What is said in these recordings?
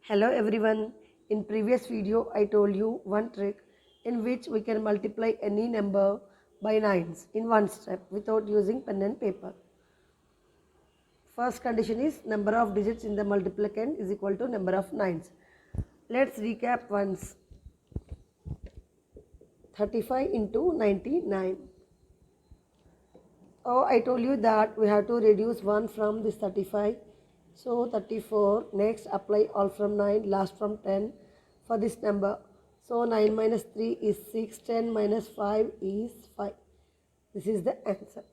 Hello everyone. In previous video I told you one trick in which we can multiply any number by 9s in one step without using pen and paper. First condition is number of digits in the multiplicand is equal to number of 9s. Let's recap once. 35 into 99. Oh, I told you that we have to reduce 1 from this 35. So 34, next apply all from 9, last from 10 for this number. So 9 minus 3 is 6, 10 minus 5 is 5. This is the answer.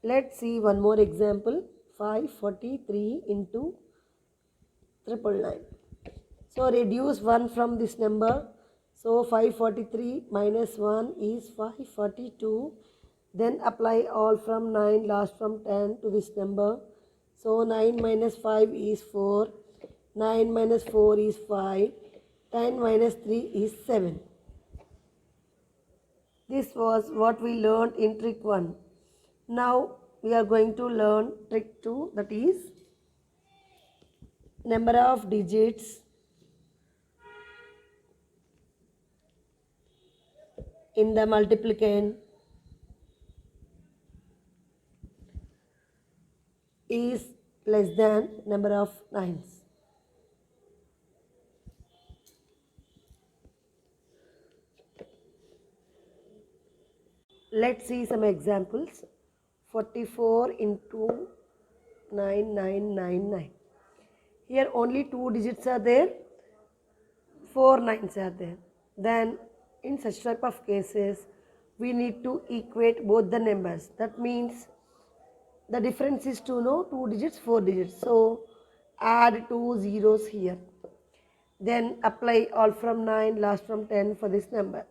Let's see one more example. 543 into 999. So reduce 1 from this number. So 543 minus 1 is 542. Then apply all from 9, last from 10 to this number. So 9 minus 5 is 4. 9 minus 4 is 5. 10 minus 3 is 7. This was what we learned in trick 1. Now we are going to learn trick 2, that is number of digits in the multiplicand is less than number of 9s. Let's see some examples. 44 into 9999. Here only 2 digits are there, 4 9s are there. Then in such type of cases, we need to equate both the numbers. That means the difference is 2, no? 2 digits, 4 digits. So add 2 zeros here. Then apply all from 9, last from 10 for this number.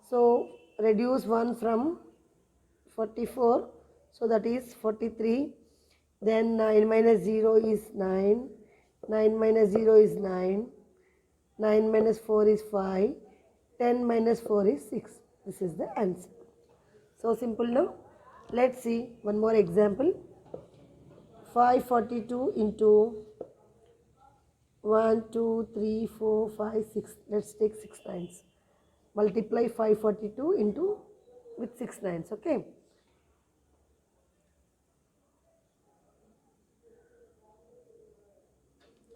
So reduce 1 from 44. So that is 43. Then 9 minus 0 is 9. 9 minus 0 is 9. 9 minus 4 is 5. 10 minus 4 is 6. This is the answer. So simple now. Let's see one more example. 542 into 1, 2, 3, 4, 5, 6. Let's take 6 9s. Multiply 542 into with 6 9s. Okay.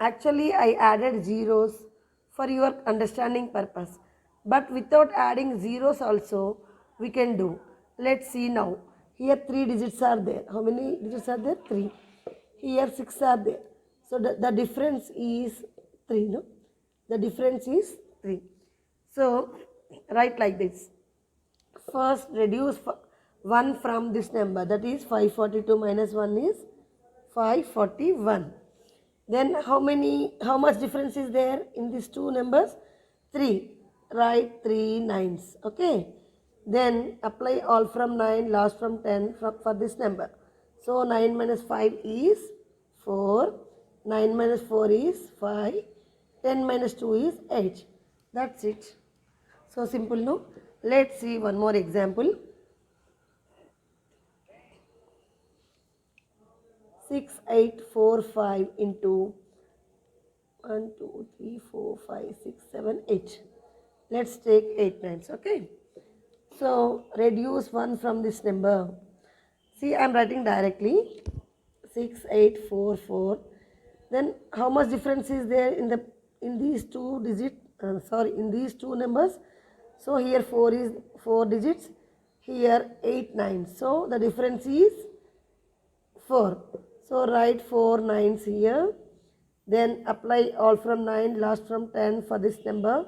Actually, I added zeros for your understanding purpose. But without adding zeros also, we can do. Let's see now. Here 3 digits are there. How many digits are there? 3. Here 6 are there. So the difference is 3. No? The difference is 3. So write like this. First reduce 1 from this number. That is 542 minus 1 is 541. Then how much difference is there in these two numbers? 3. Write 3 9s. Okay. Then apply all from 9, last from 10 for this number. So 9 minus 5 is 4. 9 minus 4 is 5. 10 minus 2 is 8. That's it. So simple, no? Let's see one more example. 6845 into 1, 2, 3, 4, 5, 6, 7, 8. Let's take 8 9s. Okay. So reduce 1 from this number. See, I am writing directly 6844. Then how much difference is there in these two digits? In these two numbers. So here 4 is 4 digits. Here 8 9s. So the difference is 4. So write 4 9s here. Then apply all from 9, last from 10 for this number.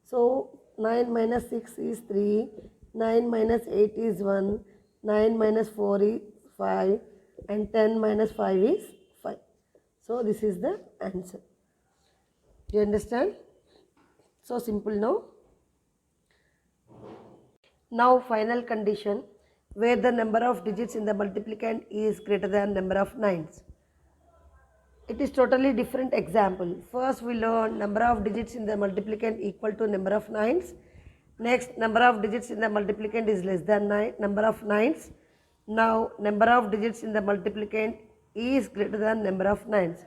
So 9 minus 6 is 3. 9 minus 8 is 1. 9 minus 4 is 5. And 10 minus 5 is 5. So this is the answer. Do you understand? So simple now. Now final condition where the number of digits in the multiplicand is greater than number of 9s. It is totally different example. First we learn number of digits in the multiplicand equal to number of 9s. Next, number of digits in the multiplicand is less than number of 9s. Now number of digits in the multiplicand is greater than number of 9s.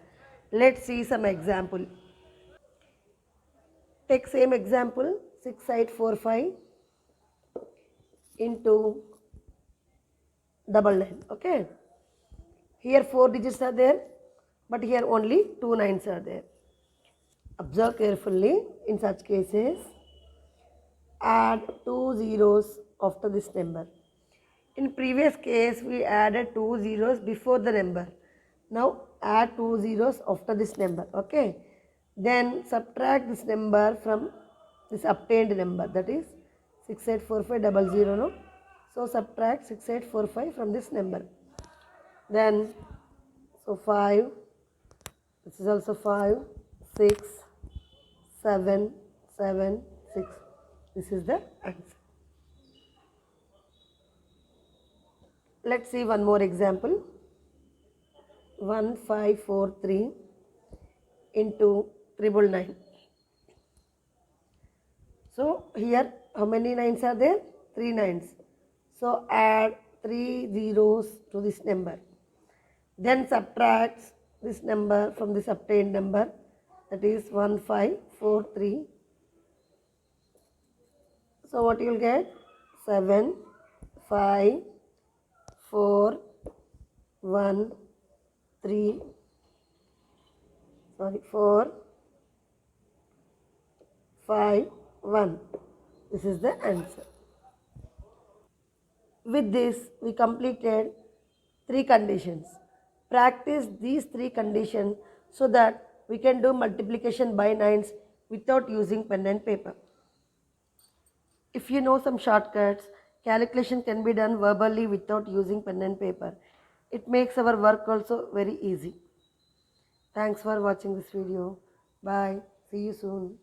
Let's see some example. Take same example, 6845 into 99. Okay. Here 4 digits are there, but here only 2 nines are there. Observe carefully. In such cases, add 2 zeros after this number. In previous case, we added 2 zeros before the number. Now add 2 zeros after this number. Okay. Then subtract this number from this obtained number, that is 684500. No? So subtract 6845 from this number. Then so 5, this is also 5, 6, 7, 7, 6. This is the answer. Let's see one more example. 1543 into 999. So here how many nines are there? 3 nines. So add 3 zeros to this number. Then subtract this number from this obtained number, that is 1543. So what you will get? 7, 5, 4, 1, 3, 4, 5, 1. This is the answer. With this, we completed 3 conditions. Practice these 3 conditions so that we can do multiplication by nines without using pen and paper. If you know some shortcuts, calculation can be done verbally without using pen and paper. It makes our work also very easy. Thanks for watching this video. Bye. See you soon.